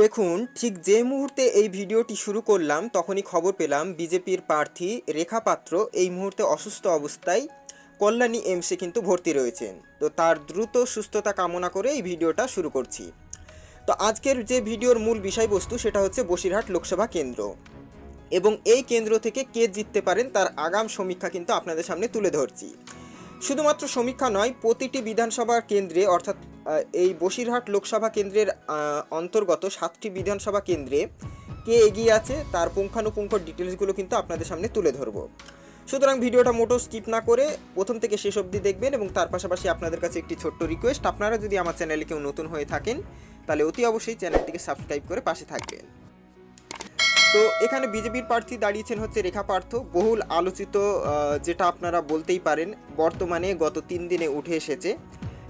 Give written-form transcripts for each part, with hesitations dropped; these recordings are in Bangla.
দেখুন, ঠিক যে মুহূর্তে এই ভিডিওটি শুরু করলাম তখনই খবর পেলাম বিজেপির প্রার্থী রেখা পাত্র এই মুহূর্তে অসুস্থ অবস্থায় কল্যাণী এমসে কিন্তু ভর্তি রয়েছেন। তো তার দ্রুত সুস্থতা কামনা করে এই ভিডিওটা শুরু করছি। তো আজকের যে ভিডিওর মূল বিষয়বস্তু সেটা হচ্ছে বসিরহাট লোকসভা কেন্দ্র এবং এই কেন্দ্র থেকে কে জিততে পারেন তার আগাম সমীক্ষা কিন্তু আপনাদের সামনে তুলে ধরছি। শুধুমাত্র সমীক্ষা নয়, প্রতিটি বিধানসভা কেন্দ্রে অর্থাৎ এই বসিরহাট লোকসভা কেন্দ্রের অন্তর্গত 7টি বিধানসভা কেন্দ্রে কে এগিয়ে আছে তার পুঙ্খানুপুঙ্খ ডিটেলসগুলো কিন্তু আপনাদের সামনে তুলে ধরব। সুতরাং ভিডিওটা মোটো স্কিপ না করে প্রথম থেকে শেষ অবধি দেখবেন এবং তার পাশাপাশি আপনাদের কাছে একটি ছোট্ট রিকোয়েস্ট, আপনারা যদি আমার চ্যানেলে কেউ নতুন হয়ে থাকেন তাহলে অতি অবশ্যই চ্যানেলটিকে সাবস্ক্রাইব করে পাশে থাকবেন। তো এখানে বিজেপির প্রার্থী দাঁড়িয়েছেন হচ্ছে রেখা পার্থ, বহুল আলোচিত, যেটা আপনারা বলতেই পারেন বর্তমানে গত 3 দিনে উঠে এসেছে।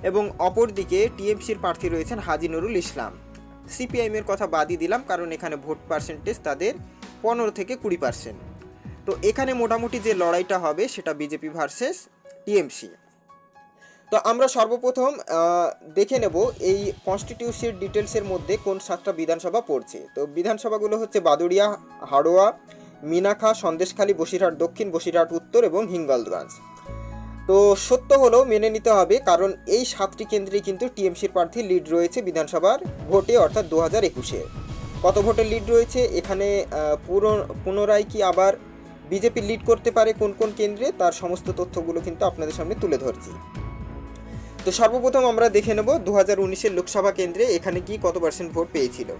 এবং অপরদিকে টিএমসির প্রার্থী রয়েছেন হাজী নুরুল ইসলাম। সিপিআইএমের কথা বাদই দিলাম, কারণ এখানে ভোট পার্সেন্টেজ তাদের 15 থেকে 20%। তো এখানে মোটামুটি যে লড়াইটা হবে সেটা বিজেপি ভার্সেস টিএমসি। তো আমরা সর্বপ্রথম দেখে নেব এই কনস্টিটিউশনের ডিটেলসের মধ্যে কোন 7টা বিধানসভা পড়ছে। তো বিধানসভাগুলো হচ্ছে বাদুড়িয়া, হাড়োয়া, মিনাখা, সন্দেশখালী, বসিরহাট দক্ষিণ, বসিরহাট উত্তর এবং হিঙ্গলগঞ্জ। তো সত্য হলেও মেনে নিতে হবে, কারণ এই 7টি কেন্দ্রে কিন্তু টিএমসির প্রার্থী লিড রয়েছে বিধানসভার ভোটে, অর্থাৎ 2021-এ কত ভোটের লিড রয়েছে। এখানে পুনরায় কি আবার বিজেপি লিড করতে পারে কোন কোন কেন্দ্রে, তার সমস্ত তথ্যগুলো কিন্তু আপনাদের সামনে তুলে ধরছি। তো সর্বপ্রথম আমরা দেখে নেব 2019-এর লোকসভা কেন্দ্রে এখানে কি কত পার্সেন্ট ভোট পেয়েছিল।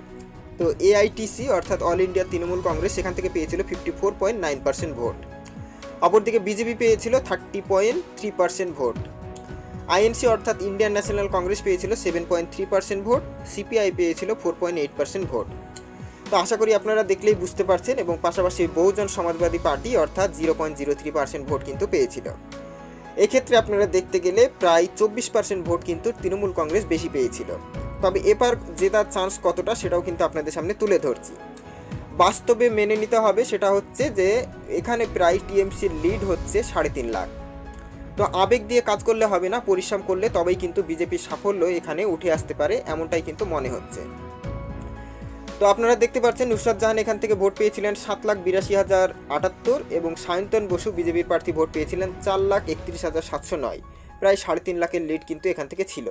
তো এআইটিসি অর্থাৎ অল ইন্ডিয়া তৃণমূল কংগ্রেস সেখান থেকে পেয়েছিল 54.9% ভোট। অপরদিকে বিজেপি পেয়েছিল 30.3% ভোট। আইএনসি অর্থাৎ ইন্ডিয়ান ন্যাশনাল কংগ্রেস পেয়েছিল 7.3% ভোট। সিপিআই পেয়েছিল 4.8% ভোট। তো আশা করি আপনারা দেখলেই বুঝতে পারছেন। এবং পাশাপাশি বহুজন সমাজবাদী পার্টি অর্থাৎ 0.03% ভোট কিন্তু পেয়েছিল। এক্ষেত্রে আপনারা দেখতে গেলে প্রায় 24% ভোট কিন্তু তৃণমূল কংগ্রেস বেশি পেয়েছিল। তবে এবার জেতার চান্স কতটা সেটাও কিন্তু আপনাদের সামনে তুলে ধরছি। বাস্তবে মেনে নিতে হবে সেটা হচ্ছে যে এখানে প্রায় টিএমসির লিড হচ্ছে 3.5 লাখ। তো আবেগ দিয়ে কাজ করলে হবে না, পরিশ্রম করলে তবেই কিন্তু বিজেপির সাফল্য এখানে উঠে আসতে পারে, এমনটাই কিন্তু মনে হচ্ছে। তো আপনারা দেখতে পাচ্ছেন নুসরাত জাহান এখান থেকে ভোট পেয়েছিলেন 7,82,078 এবং সায়ন্তন বসু বিজেপির প্রার্থী ভোট পেয়েছিলেন 4,31,709। প্রায় 3.5 লাখের লিড কিন্তু এখান থেকে ছিল।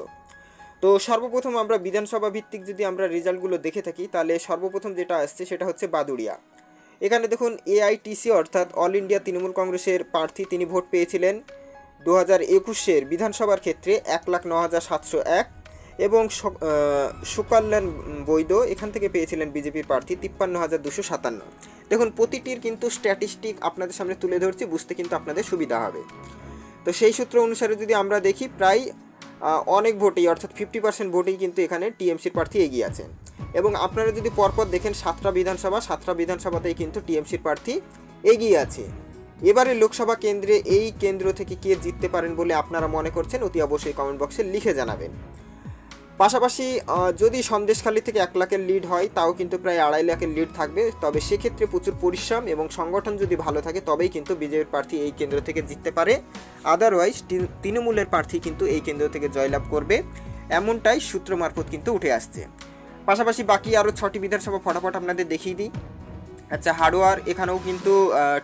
তো সর্বপ্রথম আমরা বিধানসভা ভিত্তিক যদি আমরা রেজাল্টগুলো দেখে থাকি তাহলে সর্বপ্রথম যেটা আসছে সেটা হচ্ছে বাদুড়িয়া। এখানে দেখুন এআইটিসি অর্থাৎ অল ইন্ডিয়া তৃণমূল কংগ্রেসের প্রার্থী তিনি ভোট পেয়েছিলেন 2021-এর বিধানসভার ক্ষেত্রে 1,09,701 এবং সুকল্যাণ বৈদ্য এখান থেকে পেয়েছিলেন বিজেপির প্রার্থী 53,257। দেখুন প্রতিটির কিন্তু স্ট্যাটিস্টিক আপনাদের সামনে তুলে ধরছি, বুঝতে কিন্তু আপনাদের সুবিধা হবে। তো সেই সূত্র অনুসারে যদি আমরা দেখি প্রায় অনেক ভোটেই অর্থাৎ 50% ভোটেই কিন্তু এখানে টিএমসির প্রার্থী এগিয়ে আছেন। এবং আপনারা যদি পরপর দেখেন 7টা বিধানসভাতেই কিন্তু টিএমসির প্রার্থী এগিয়ে আছে। এবারে লোকসভা কেন্দ্রে এই কেন্দ্র থেকে কে জিততে পারেন বলে আপনারা মনে করছেন অতি অবশ্যই কমেন্ট বক্সে লিখে জানাবেন। পাশাপাশি যদি সন্দেশখালী থেকে 1 লাখের লিড হয় তাও কিন্তু প্রায় 2.5 লাখের লিড থাকবে। তবে সেক্ষেত্রে প্রচুর পরিশ্রম এবং সংগঠন যদি ভালো থাকে তবেই কিন্তু বিজেপির প্রার্থী এই কেন্দ্র থেকে জিততে পারে। আদারওয়াইজ তৃণমূলের প্রার্থী কিন্তু এই কেন্দ্র থেকে জয়লাভ করবে, এমনটাই সূত্র মারফত কিন্তু উঠে আসছে। পাশাপাশি বাকি আরও 6টি বিধানসভা ফটাফট আপনাদের দেখিয়ে দিই। আচ্ছা, হাড়োয়ার এখানেও কিন্তু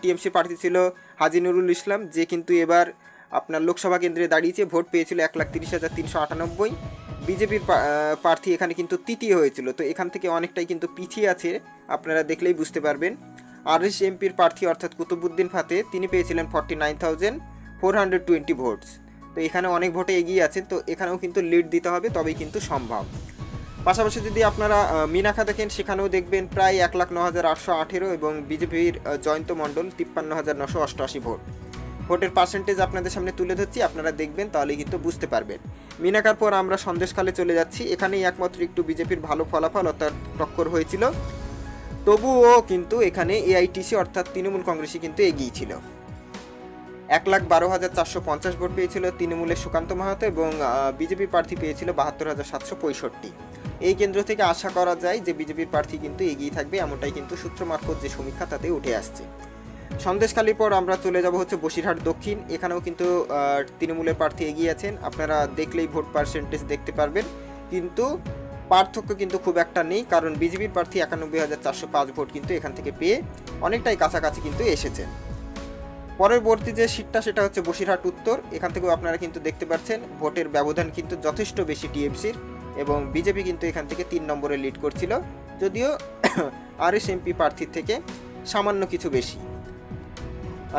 টিএমসি প্রার্থী ছিল হাজী নুরুল ইসলাম, যে কিন্তু এবার আপনার লোকসভা কেন্দ্রে দাঁড়িয়েছে, ভোট পেয়েছিল 1,30,398। বিজেপির প্রার্থী এখানে কিন্তু তৃতীয় হয়েছিল। তো এখান থেকে অনেকটাই কিন্তু পিছিয়ে আছে, আপনারা দেখলেই বুঝতে পারবেন। আরএসএমপির প্রার্থী অর্থাৎ কুতুবুদ্দিন ফাতে তিনি পেয়েছিলেন 49,420 ভোটস। তো এখানে অনেক ভোটে এগিয়ে আছেন, তো এখানেও কিন্তু লিড দিতে হবে তবেই কিন্তু সম্ভব। পাশাপাশি যদি আপনারা মিনাখা দেখেন সেখানেও দেখবেন প্রায় 1,09,818 এবং বিজেপির জয়ন্ত মণ্ডল 53,988 ভোট। ভোটের পার্সেন্টেজ আপনাদের সামনে তুলে ধরছি, আপনারা দেখবেন তাহলে কিন্তু বুঝতে পারবেন। মিনাকার পর আমরা সন্দেশখালে চলে যাচ্ছি। এখানেই একমাত্র একটু বিজেপির ভালো ফলাফল অর্থাৎ টক্কর হয়েছিল, তবুও কিন্তু এখানে এআইটিসি অর্থাৎ তৃণমূল কংগ্রেসই কিন্তু এগিয়ে ছিল। 1,12,450 ভোট পেয়েছিল তৃণমূলের সুকান্ত মাহাতো এবং বিজেপি প্রার্থী পেয়েছিল 72,765। এই কেন্দ্র থেকে আশা করা যায় যে বিজেপির প্রার্থী কিন্তু এগিয়ে থাকবে, এমনটাই কিন্তু সূত্র মারফত যে সমীক্ষা তাতে উঠে আসছে। সন্দেশখালীর পর আমরা চলে যাব হচ্ছে বসিরহাট দক্ষিণ। এখানেও কিন্তু তৃণমূলের প্রার্থী এগিয়ে আছেন, আপনারা দেখলেই ভোট পার্সেন্টেজ দেখতে পারবেন। কিন্তু পার্থক্য কিন্তু খুব একটা নেই, কারণ বিজেপির প্রার্থী 91,405 ভোট কিন্তু এখান থেকে পেয়ে অনেকটাই কাছাকাছি কিন্তু এসেছেন। পরবর্তী যে সিটটা সেটা হচ্ছে বসিরহাট উত্তর। এখান থেকেও আপনারা কিন্তু দেখতে পাচ্ছেন ভোটের ব্যবধান কিন্তু যথেষ্ট বেশি টিএমসির, এবং বিজেপি কিন্তু এখান থেকে 3 নম্বরে লিড করছিল, যদিও আরএসএমপি প্রার্থীর থেকে সামান্য কিছু বেশি।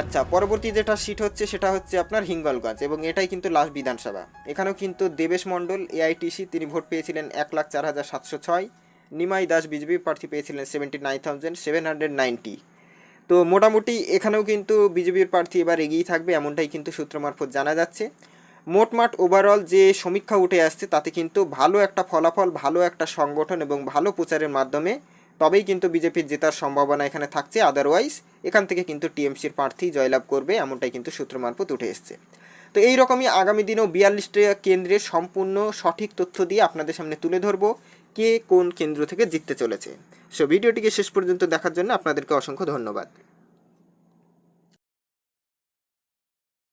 আচ্ছা, পরবর্তী যেটা সিট হচ্ছে সেটা হচ্ছে আপনার হিঙ্গলগঞ্জ, এবং এটাই কিন্তু লাস্ট বিধানসভা। এখানেও কিন্তু দেবেশ মণ্ডল এআইটিসি তিনি ভোট পেয়েছিলেন 1,04,706। নিমাই দাস বিজেপি প্রার্থী পেয়েছিলেন 79,790। তো মোটামুটি এখানেও কিন্তু বিজেপির প্রার্থী এবার এগিয়েই থাকবে, এমনটাই কিন্তু সূত্র মারফত জানা যাচ্ছে। মোটমাট ওভারঅল যে সমীক্ষা উঠে আসছে তাতে কিন্তু ভালো একটা ফলাফল, ভালো একটা সংগঠন এবং ভালো প্রচারের মাধ্যমে তবেই কিন্তু বিজেপির জেতার সম্ভাবনা এখানে থাকছে। আদারওয়াইজ এখান থেকে কিন্তু টিএমসির প্রার্থী জয়লাভ করবে, এমনটাই কিন্তু সূত্র মারফত উঠে এসছে। তো এই রকমই আগামী দিনেও 42টা কেন্দ্রের সম্পূর্ণ সঠিক তথ্য দিয়ে আপনাদের সামনে তুলে ধরবো কে কোন কেন্দ্র থেকে জিততে চলেছে। সো ভিডিওটিকে শেষ পর্যন্ত দেখার জন্য আপনাদেরকে অসংখ্য ধন্যবাদ।